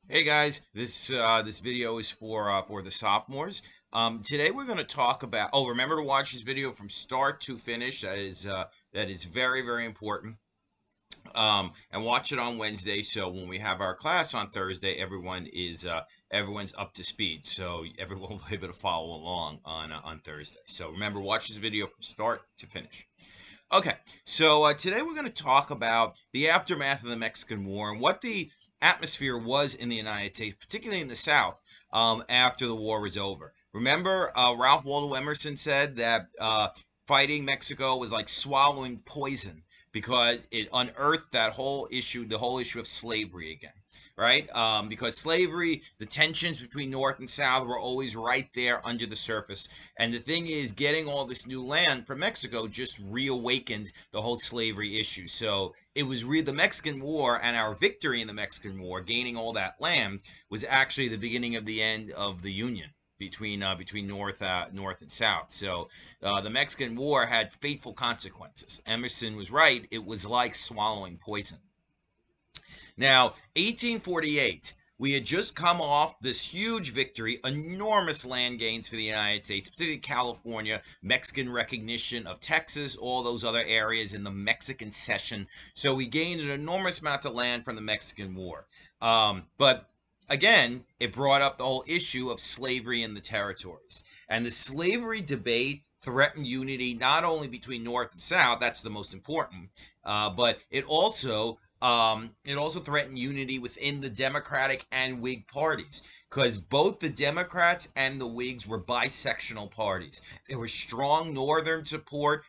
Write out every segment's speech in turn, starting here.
Hey guys, this video is for the sophomores. Today we're going to talk about. Oh, remember to watch this video from start to finish. That is very important. And watch it on Wednesday. So when we have our class on Thursday, everyone's up to speed. So everyone will be able to follow along on Thursday. So remember, watch this video from start to finish. Okay, so today we're going to talk about the aftermath of the Mexican War and what the atmosphere was in the United States, particularly in the South, after the war was over. Remember, Ralph Waldo Emerson said that fighting Mexico was like swallowing poison because it unearthed the whole issue of slavery again, right? Because slavery, the tensions between North and South were always right there under the surface. And the thing is, getting all this new land from Mexico just reawakened the whole slavery issue. So it was the Mexican War and our victory in the Mexican War, gaining all that land, was actually the beginning of the end of the Union between North and South. So the Mexican War had fateful consequences. Emerson was right; it was like swallowing poison. Now, 1848, we had just come off this huge victory, enormous land gains for the United States, particularly California, Mexican recognition of Texas, all those other areas in the Mexican cession. So we gained an enormous amount of land from the Mexican War. But again, it brought up the whole issue of slavery in the territories. And the slavery debate threatened unity not only between North and South, that's the most important, but it also threatened unity within the Democratic and Whig parties because both the Democrats and the Whigs were bisectional parties. There was strong northern support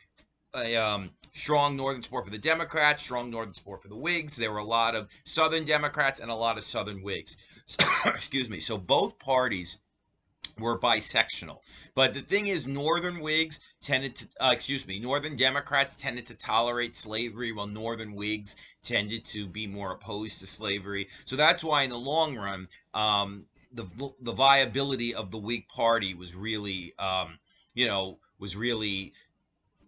for the Democrats, strong northern support for the Whigs. There were a lot of Southern Democrats and a lot of Southern Whigs. Excuse me. So both parties were bisectional. But the thing is, Northern Democrats tended to tolerate slavery, while Northern Whigs tended to be more opposed to slavery. So that's why, in the long run, the viability of the Whig Party was really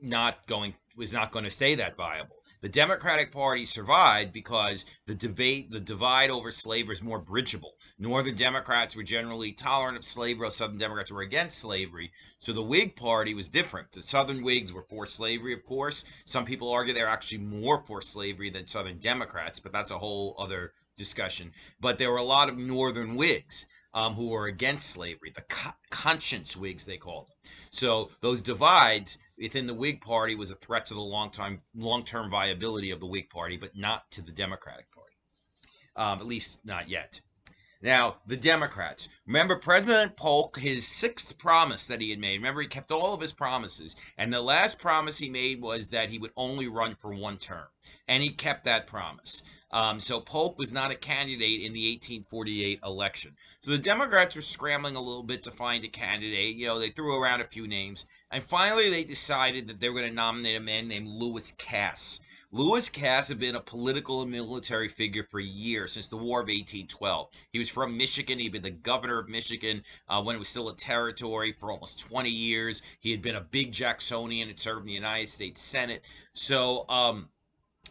not going to stay that viable. The Democratic Party survived because the divide over slavery is more bridgeable. Northern Democrats were generally tolerant of slavery, while Southern Democrats were against slavery. So the Whig Party was different. The Southern Whigs were for slavery, of course. Some people argue they're actually more for slavery than Southern Democrats, but that's a whole other discussion. But there were a lot of Northern Whigs who were against slavery, the conscience Whigs, they called them. So those divides within the Whig Party was a threat to the long-term viability of the Whig Party, but not to the Democratic Party, at least not yet. Now, the Democrats. Remember President Polk, his sixth promise that he had made. Remember, he kept all of his promises. And the last promise he made was that he would only run for one term. And he kept that promise. So Polk was not a candidate in the 1848 election. So the Democrats were scrambling a little bit to find a candidate. They threw around a few names. And finally, they decided that they were going to nominate a man named Lewis Cass. Lewis Cass had been a political and military figure for years, since the War of 1812. He was from Michigan. He'd been the governor of Michigan when it was still a territory for almost 20 years. He had been a big Jacksonian and served in the United States Senate. So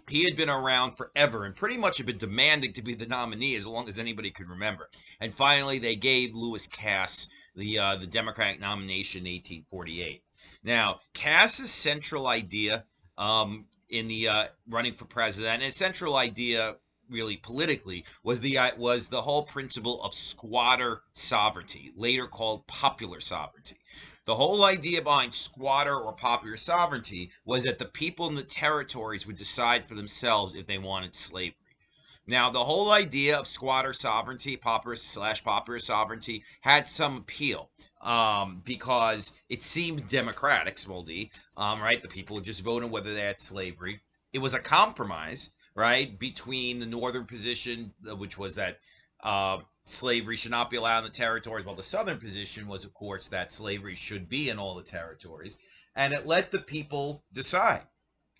he had been around forever and pretty much had been demanding to be the nominee as long as anybody could remember. And finally, they gave Lewis Cass the Democratic nomination in 1848. Now, Cass's central idea in the running for president, and his central idea really politically was the whole principle of squatter sovereignty, later called popular sovereignty. The whole idea behind squatter or popular sovereignty was that the people in the territories would decide for themselves if they wanted slavery. Now, the whole idea of squatter sovereignty, popular sovereignty, had some appeal because it seemed democratic, small d, right? The people would just vote on whether they had slavery. It was a compromise, right, between the northern position, which was that slavery should not be allowed in the territories, while the southern position was, of course, that slavery should be in all the territories. And it let the people decide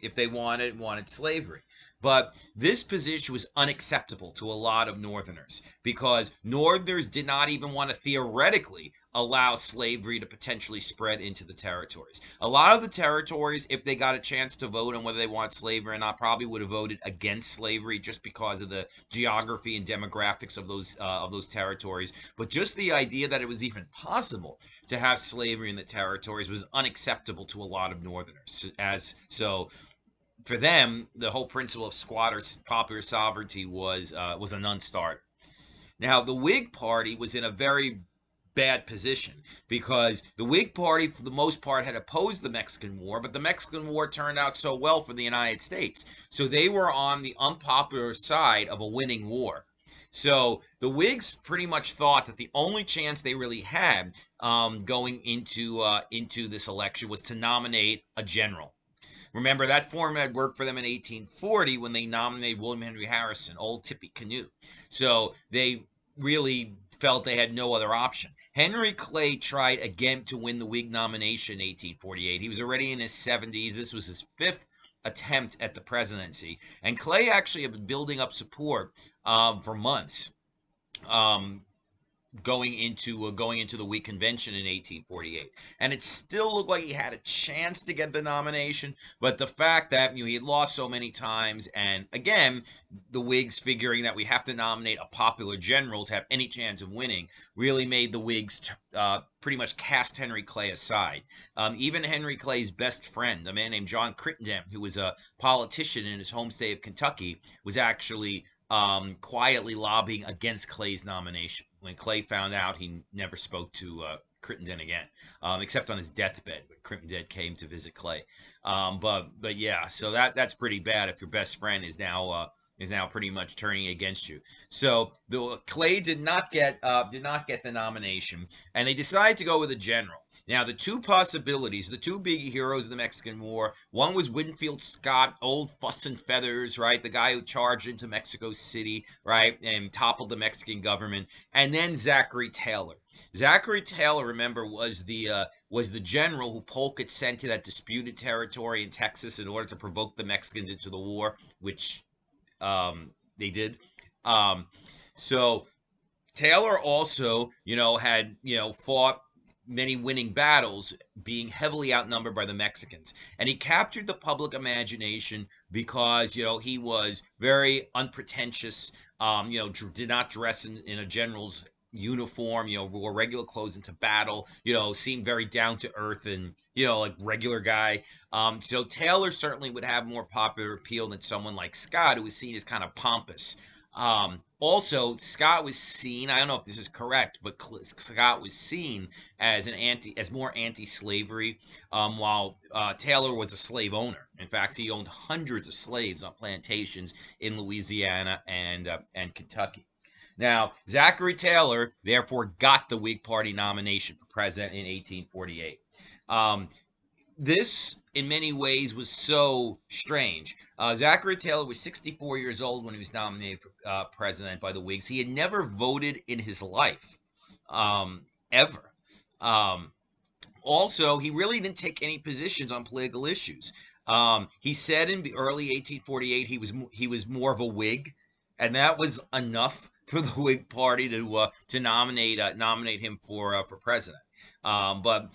if they wanted slavery. But this position was unacceptable to a lot of Northerners because Northerners did not even want to theoretically allow slavery to potentially spread into the territories. A lot of the territories, if they got a chance to vote on whether they want slavery or not, probably would have voted against slavery just because of the geography and demographics of those territories. But just the idea that it was even possible to have slavery in the territories was unacceptable to a lot of Northerners. As so, for them, the whole principle of squatter popular sovereignty was a non-starter. Now, the Whig Party was in a very bad position because the Whig Party, for the most part, had opposed the Mexican War, but the Mexican War turned out so well for the United States. So they were on the unpopular side of a winning war. So the Whigs pretty much thought that the only chance they really had going into this election was to nominate a general. Remember, that format worked for them in 1840 when they nominated William Henry Harrison, Old Tippy Canoe. So they really felt they had no other option. Henry Clay tried again to win the Whig nomination in 1848. He was already in his 70s. This was his fifth attempt at the presidency. And Clay actually had been building up support for months. Going into the Whig convention in 1848, and it still looked like he had a chance to get the nomination. But the fact that he had lost so many times, and again, the Whigs figuring that we have to nominate a popular general to have any chance of winning, really made the Whigs pretty much cast Henry Clay aside. Even Henry Clay's best friend, a man named John Crittenden, who was a politician in his home state of Kentucky, was actually quietly lobbying against Clay's nomination. When Clay found out, he never spoke to Crittenden again, except on his deathbed when Crittenden came to visit Clay. But yeah, so that's pretty bad if your best friend is now pretty much turning against you. So the Clay did not get the nomination, and they decided to go with a general. Now, the two possibilities, the two big heroes of the Mexican War, one was Winfield Scott, old fuss and feathers, right? The guy who charged into Mexico City, right, and toppled the Mexican government, and then Zachary Taylor. Zachary Taylor, remember, was the general who Polk had sent to that disputed territory in Texas in order to provoke the Mexicans into the war, which they did. So Taylor also, had, fought many winning battles, being heavily outnumbered by the Mexicans. And he captured the public imagination because, he was very unpretentious, did not dress in a general's uniform, wore regular clothes into battle, seemed very down to earth and, like regular guy. So Taylor certainly would have more popular appeal than someone like Scott, who was seen as kind of pompous. Also, Scott was seen, I don't know if this is correct, but Scott was seen as more anti-slavery, while Taylor was a slave owner. In fact, he owned hundreds of slaves on plantations in Louisiana and Kentucky. Now, Zachary Taylor, therefore, got the Whig Party nomination for president in 1848. This, in many ways, was so strange. Zachary Taylor was 64 years old when he was nominated for president by the Whigs. He had never voted in his life, ever. Also, he really didn't take any positions on political issues. He said in early 1848 he was more of a Whig, and that was enough for the Whig Party to nominate him for president. But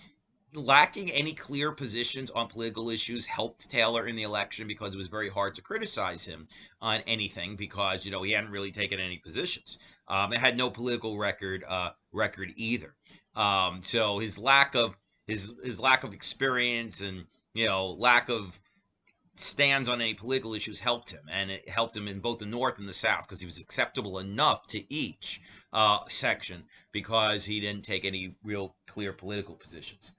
lacking any clear positions on political issues helped Taylor in the election because it was very hard to criticize him on anything because he hadn't really taken any positions. It had no political record either. So his lack of experience and lack of stands on any political issues helped him, and it helped him in both the North and the South because he was acceptable enough to each section because he didn't take any real clear political positions.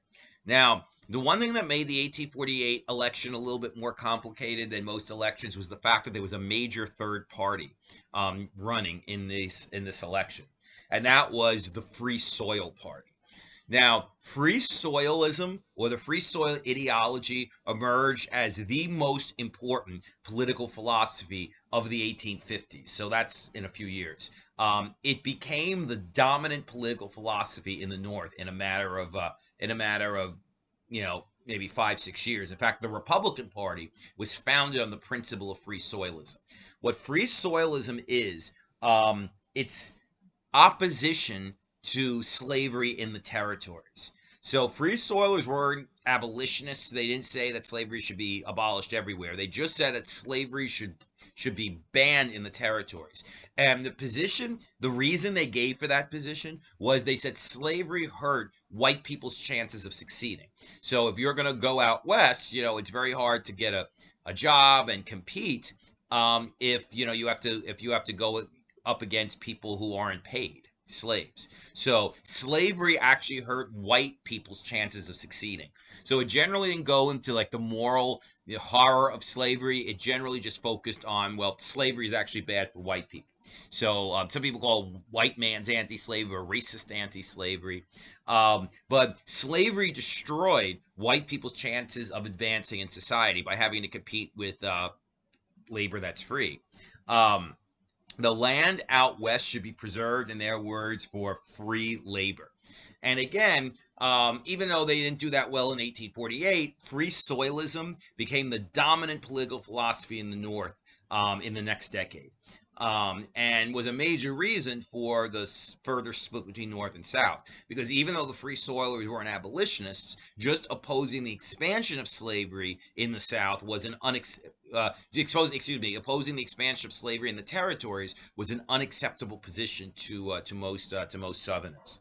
Now, the one thing that made the 1848 election a little bit more complicated than most elections was the fact that there was a major third party running in this election, and that was the Free Soil Party. Now, free soilism or the free soil ideology emerged as the most important political philosophy of the 1850s. So that's in a few years. It became the dominant political philosophy in the North in a matter of maybe 5, 6 years. In fact, the Republican Party was founded on the principle of free soilism. What free soilism is, it's opposition to slavery in the territories. So free soilers weren't abolitionists. They didn't say that slavery should be abolished everywhere. They just said that slavery should be banned in the territories. And the reason they gave for that position was they said slavery hurt white people's chances of succeeding. So if you're going to go out west, it's very hard to get a job and compete, if you have to go up against people who aren't paid, slaves. So slavery actually hurt white people's chances of succeeding. So it generally didn't go into like the moral horror of slavery. It generally just focused on, well, slavery is actually bad for white people. So some people call it white man's anti-slavery or racist anti-slavery. But slavery destroyed white people's chances of advancing in society by having to compete with labor that's free. The land out west should be preserved, in their words, for free labor. And again, even though they didn't do that well in 1848, free soilism became the dominant political philosophy in the North in the next decade. And was a major reason for the further split between North and South. Because even though the Free Soilers weren't abolitionists, just opposing the expansion of slavery in the South was opposing the expansion of slavery in the territories was an unacceptable position to most Southerners.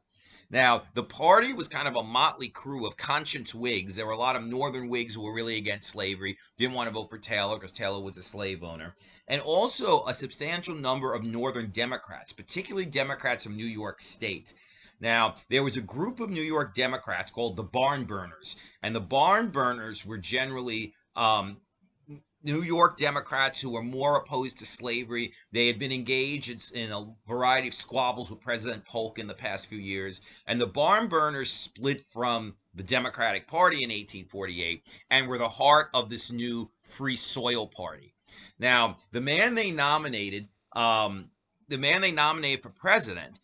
Now, the party was kind of a motley crew of conscience Whigs. There were a lot of Northern Whigs who were really against slavery, didn't want to vote for Taylor because Taylor was a slave owner, and also a substantial number of Northern Democrats, particularly Democrats from New York State. Now, there was a group of New York Democrats called the Barn Burners, and the Barn Burners were generally New York Democrats who were more opposed to slavery. They had been engaged in a variety of squabbles with President Polk in the past few years. And the Barn Burners split from the Democratic Party in 1848 and were the heart of this new Free Soil Party. Now, the man they nominated for president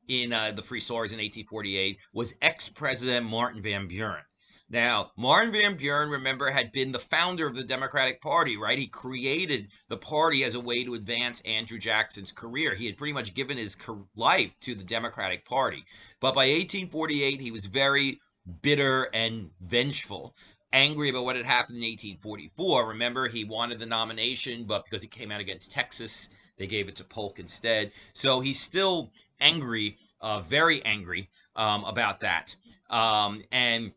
in the Free Soilers in 1848 was ex-President Martin Van Buren. Now, Martin Van Buren, remember, had been the founder of the Democratic Party, right? He created the party as a way to advance Andrew Jackson's career. He had pretty much given his life to the Democratic Party. But by 1848, he was very bitter and vengeful, angry about what had happened in 1844. Remember, he wanted the nomination, but because he came out against Texas, they gave it to Polk instead. So he's still angry, very angry about that. And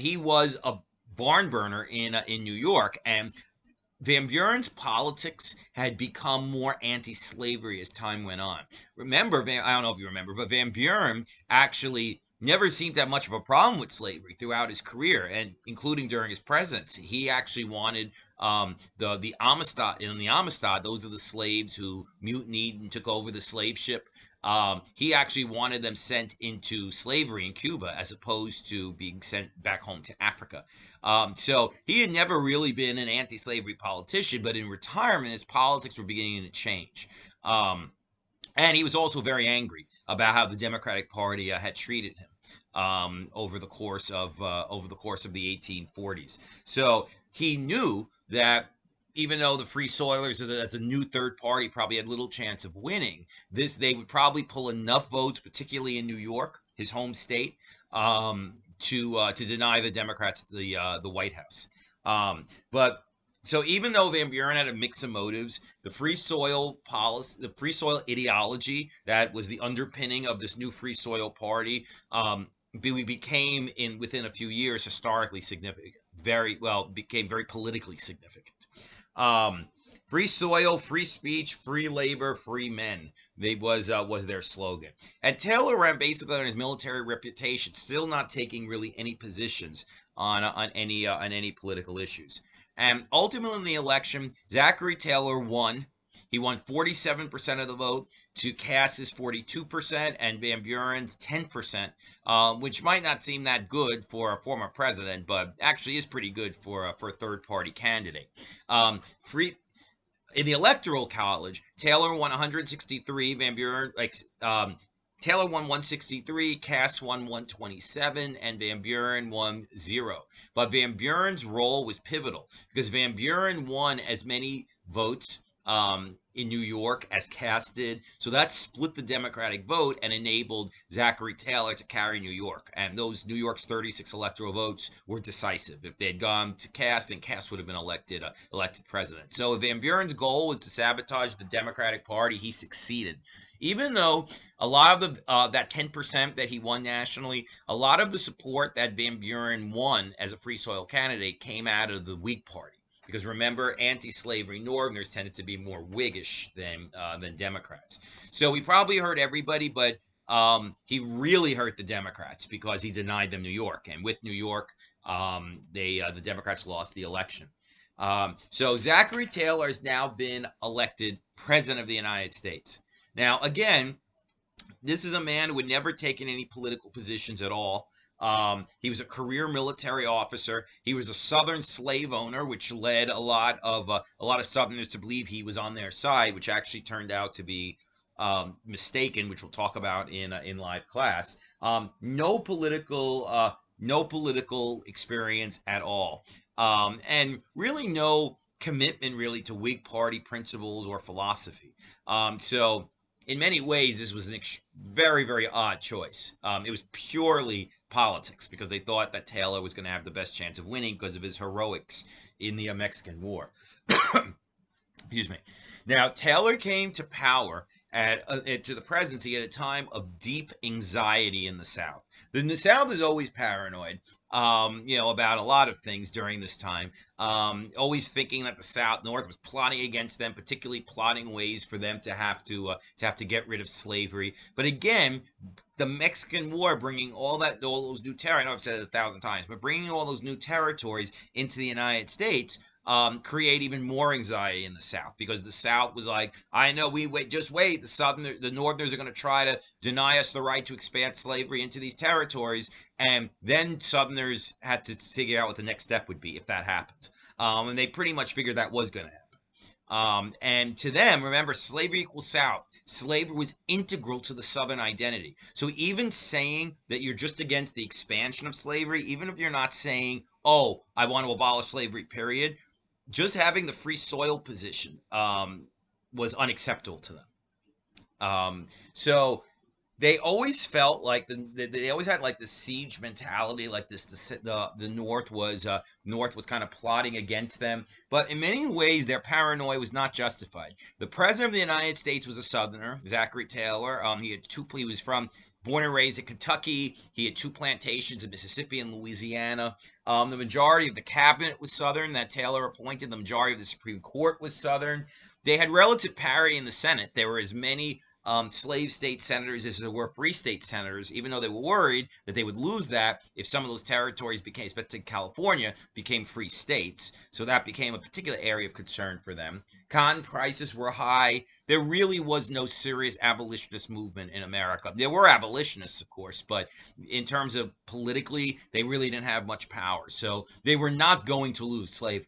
he was a barn burner in New York, and Van Buren's politics had become more anti-slavery as time went on. Remember, I don't know if you remember, but Van Buren actually never seemed to have much of a problem with slavery throughout his career, and including during his presidency. He actually wanted the Amistad. In the Amistad, those are the slaves who mutinied and took over the slave ship. He actually wanted them sent into slavery in Cuba as opposed to being sent back home to Africa. So he had never really been an anti-slavery politician, but in retirement, his politics were beginning to change. And he was also very angry about how the Democratic Party had treated him over the course of the 1840s. So he knew that even though the Free Soilers as a new third party probably had little chance of winning, they would probably pull enough votes, particularly in New York, his home state, to deny the Democrats the White House. But so even though Van Buren had a mix of motives, the Free Soil policy, the Free Soil ideology that was the underpinning of this new Free Soil Party, became within a few years historically significant. Became very politically significant. Free soil, free speech, free labor, free men. Was their slogan. And Taylor ran basically on his military reputation, still not taking really any positions on any political issues. And ultimately in the election, Zachary Taylor won. He won 47% of the vote to Cass's 42% and Van Buren's 10%, which might not seem that good for a former president, but actually is pretty good for a third-party candidate. In the Electoral College, Taylor won 163, Van Buren Taylor won 163, Cass won 127, and Van Buren won 0. But Van Buren's role was pivotal because Van Buren won as many votes in New York as Cass did. So that split the Democratic vote and enabled Zachary Taylor to carry New York. And those New York's 36 electoral votes were decisive. If they had gone to Cass, then Cass would have been elected president. So if Van Buren's goal was to sabotage the Democratic Party, he succeeded. Even though a lot of the that 10% that he won nationally, a lot of the support that Van Buren won as a free soil candidate came out of the Whig Party. Because remember, anti-slavery Northerners tended to be more Whiggish than Democrats. So he probably hurt everybody, but he really hurt the Democrats because he denied them New York, and with New York, the Democrats lost the election. So Zachary Taylor has now been elected president of the United States. Now, again, this is a man who had never taken any political positions at all. He was a career military officer. He was a Southern slave owner, which led a lot of Southerners to believe he was on their side, which actually turned out to be mistaken, which we'll talk about in live class. No political experience at all, and really no commitment really to Whig Party principles or philosophy. So in many ways, this was an very, very odd choice. It was purely politics because they thought that Taylor was going to have the best chance of winning because of his heroics in the Mexican War. Excuse me. Now, Taylor came to power to the presidency at a time of deep anxiety in the South. The South is always paranoid, about a lot of things during this time. Always thinking that the North was plotting against them, particularly plotting ways for them to have to get rid of slavery. But again, the Mexican War bringing all those new territories. I know I've said it 1,000 times, but bringing all those new territories into the United States create even more anxiety in the South because the South was like, I know, just wait. The Northerners are going to try to deny us the right to expand slavery into these territories, and then Southerners had to figure out what the next step would be if that happened. And they pretty much figured that was going to happen. And to them, remember, slavery equals South. Slavery was integral to the Southern identity. So even saying that you're just against the expansion of slavery, even if you're not saying, oh, I want to abolish slavery, period, just having the free soil position was unacceptable to them. So they always felt like they always had like the siege mentality, like the North was kind of plotting against them. But in many ways, their paranoia was not justified. The president of the United States was a Southerner, Zachary Taylor. He was born and raised in Kentucky. He had 2 plantations in Mississippi and Louisiana. The majority of the cabinet was Southern that Taylor appointed. The majority of the Supreme Court was Southern. They had relative parity in the Senate. There were as many slave state senators as there were free state senators, even though they were worried that they would lose that if some of those territories became, especially California, became free states. So that became a particular area of concern for them. Cotton prices were high. There really was no serious abolitionist movement in America. There were abolitionists, of course, but in terms of politically, they really didn't have much power. So they were not going to lose slavery,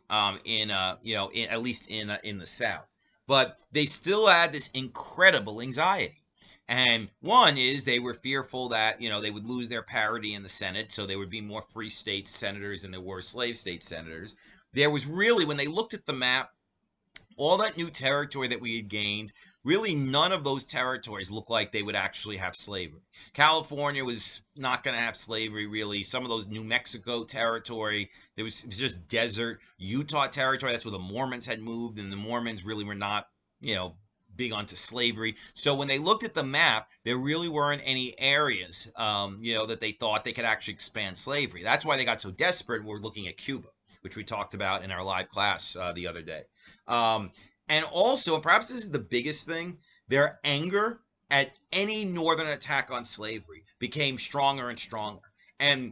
at least in the South. But they still had this incredible anxiety. And one is they were fearful that, they would lose their parity in the Senate, so there would be more free state senators than there were slave state senators. There was really, when they looked at the map, all that new territory that we had gained, really none of those territories looked like they would actually have slavery. California was not going to have slavery, really. Some of those New Mexico territory, it was just desert. Utah territory, that's where the Mormons had moved, and the Mormons really were not, big onto slavery. So when they looked at the map, there really weren't any areas, that they thought they could actually expand slavery. That's why they got so desperate and were looking at Cuba, which we talked about in our live class the other day. And also, and perhaps this is the biggest thing, their anger at any Northern attack on slavery became stronger and stronger. And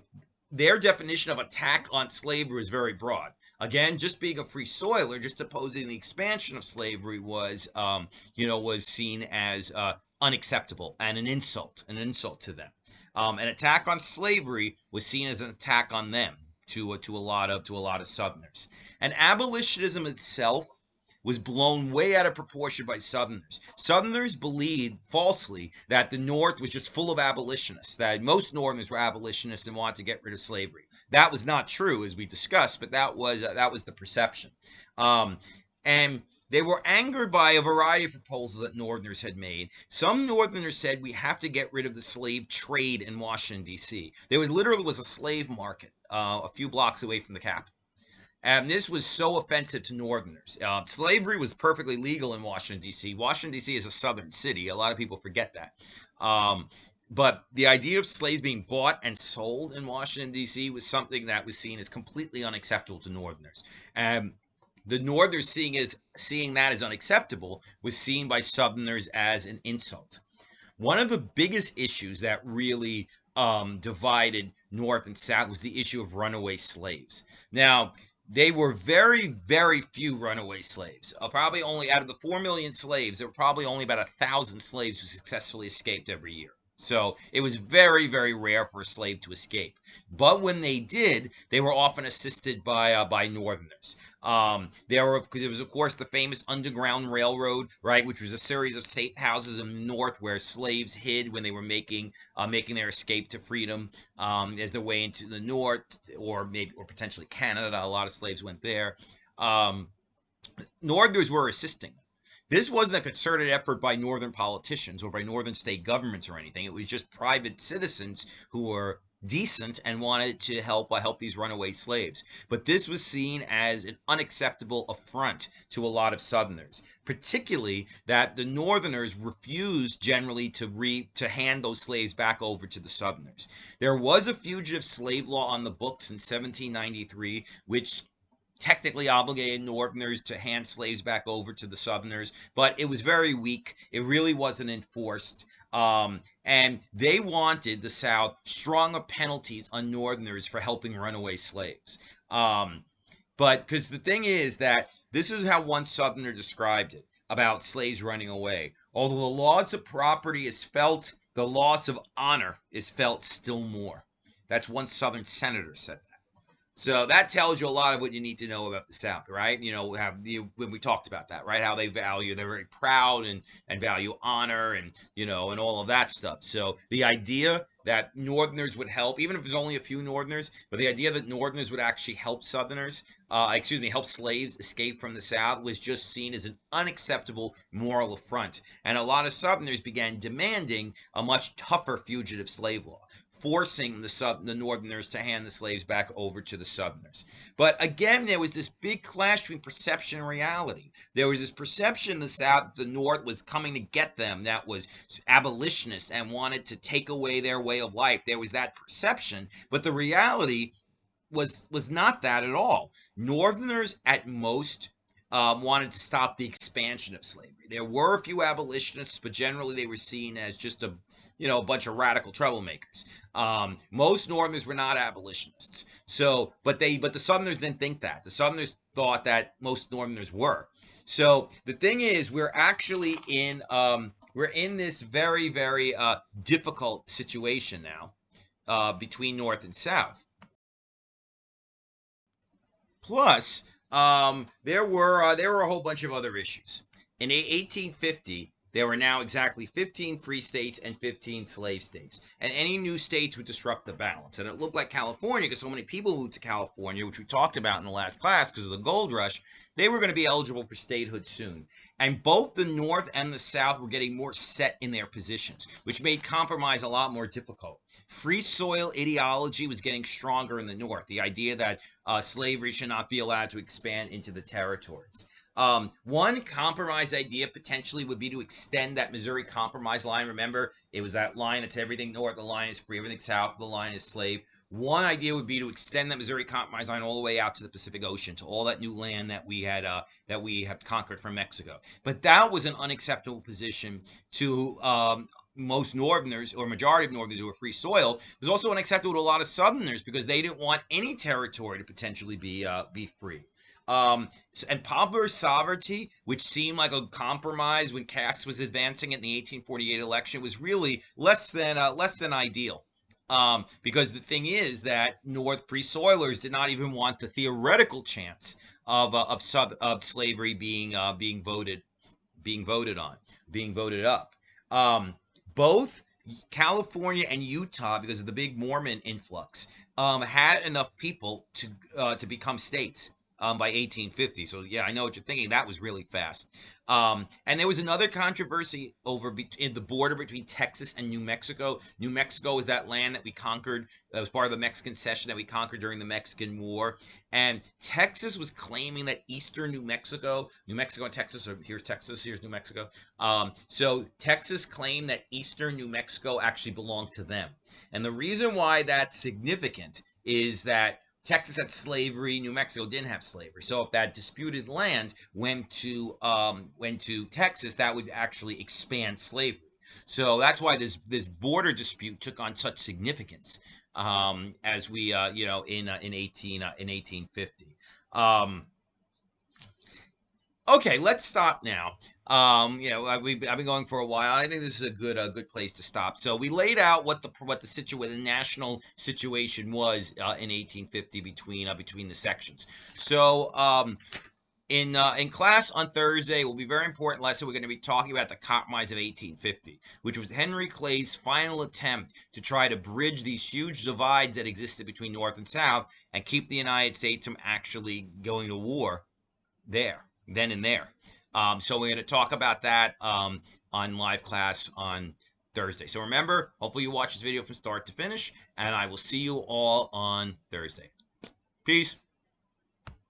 their definition of attack on slavery is very broad. Again, just being a free soiler, just opposing the expansion of slavery was seen as unacceptable and an insult to them. An attack on slavery was seen as an attack on them to a lot of Southerners. And abolitionism itself was blown way out of proportion by Southerners. Southerners believed falsely that the North was just full of abolitionists, that most Northerners were abolitionists and wanted to get rid of slavery. That was not true, as we discussed, but that was the perception. And they were angered by a variety of proposals that Northerners had made. Some Northerners said we have to get rid of the slave trade in Washington, D.C. There was literally a slave market a few blocks away from the Capitol. And this was so offensive to Northerners. Slavery was perfectly legal in Washington, D.C. Washington, D.C. is a southern city. A lot of people forget that. But the idea of slaves being bought and sold in Washington, D.C. was something that was seen as completely unacceptable to Northerners. And the Northerners seeing that as unacceptable was seen by Southerners as an insult. One of the biggest issues that really divided North and South was the issue of runaway slaves. Now, they were very, very few runaway slaves. Probably only out of the 4 million slaves, there were probably only about 1,000 slaves who successfully escaped every year. So it was very, very rare for a slave to escape. But when they did, they were often assisted by Northerners. Because it was, of course, the famous Underground Railroad, right, which was a series of safe houses in the North where slaves hid when they were making their escape to freedom as their way into the North, or potentially Canada. A lot of slaves went there. Northerners were assisting. This wasn't a concerted effort by Northern politicians or by Northern state governments or anything. It was just private citizens who were decent and wanted to help these runaway slaves. But this was seen as an unacceptable affront to a lot of Southerners, particularly that the Northerners refused generally to hand those slaves back over to the Southerners. There was a fugitive slave law on the books in 1793, which technically obligated Northerners to hand slaves back over to the Southerners, but it was very weak. It really wasn't enforced. And they wanted the South stronger penalties on Northerners for helping runaway slaves. But because the thing is that this is how one Southerner described it about slaves running away. Although the loss of property is felt, the loss of honor is felt still more. That's one Southern senator said that. So that tells you a lot of what you need to know about the South, right? When we talked about that, right? How they're very proud and value honor and all of that stuff. So the idea that Northerners would help, even if there's only a few Northerners, but the idea that Northerners would actually help help slaves escape from the South was just seen as an unacceptable moral affront. And a lot of Southerners began demanding a much tougher fugitive slave law, forcing the Northerners to hand the slaves back over to the Southerners. But again, there was this big clash between perception and reality. There was this perception the North was coming to get them, that was abolitionist and wanted to take away their way of life. There was that perception, but the reality was not that at all. Northerners at most wanted to stop the expansion of slavery. There were a few abolitionists, but generally they were seen as just a bunch of radical troublemakers. Most Northerners were not abolitionists. But the Southerners didn't think that. The Southerners thought that most Northerners were. So the thing is, we're actually in this very, very difficult situation now between North and South. Plus, there were a whole bunch of other issues. In 1850, there were now exactly 15 free states and 15 slave states. And any new states would disrupt the balance. And it looked like California, because so many people moved to California, which we talked about in the last class because of the gold rush, they were going to be eligible for statehood soon. And both the North and the South were getting more set in their positions, which made compromise a lot more difficult. Free soil ideology was getting stronger in the North. The idea that slavery should not be allowed to expand into the territories. One compromise idea potentially would be to extend that Missouri Compromise line. Remember, it was that line that's everything north, the line is free, everything south, the line is slave. One idea would be to extend that Missouri Compromise line all the way out to the Pacific Ocean, to all that new land that we have conquered from Mexico. But that was an unacceptable position to most Northerners, or majority of Northerners who were free soil. It was also unacceptable to a lot of Southerners because they didn't want any territory to potentially be free. And popular sovereignty, which seemed like a compromise when Cass was advancing in the 1848 election, was really less than ideal. Because the thing is that North Free Soilers did not even want the theoretical chance of slavery being voted on, being voted up. Um, Both California and Utah, because of the big Mormon influx, had enough people to become states by 1850. So yeah, I know what you're thinking. That was really fast. And there was another controversy in the border between Texas and New Mexico. New Mexico is that land that we conquered. That was part of the Mexican cession that we conquered during the Mexican War. And Texas was claiming that eastern New Mexico and Texas, or here's Texas, here's New Mexico. So Texas claimed that eastern New Mexico actually belonged to them. And the reason why that's significant is that Texas had slavery, New Mexico didn't have slavery. So if that disputed land went to Texas, that would actually expand slavery. So that's why this border dispute took on such significance as we in 1850. Okay, let's stop now. I've been going for a while. I think this is a good place to stop. So we laid out what the national situation was in 1850 between the sections. So in class on Thursday will be a very important lesson. We're going to be talking about the Compromise of 1850, which was Henry Clay's final attempt to try to bridge these huge divides that existed between North and South and keep the United States from actually going to war then and there. So we're going to talk about that on live class on Thursday. So remember, hopefully you watch this video from start to finish, and I will see you all on Thursday. Peace.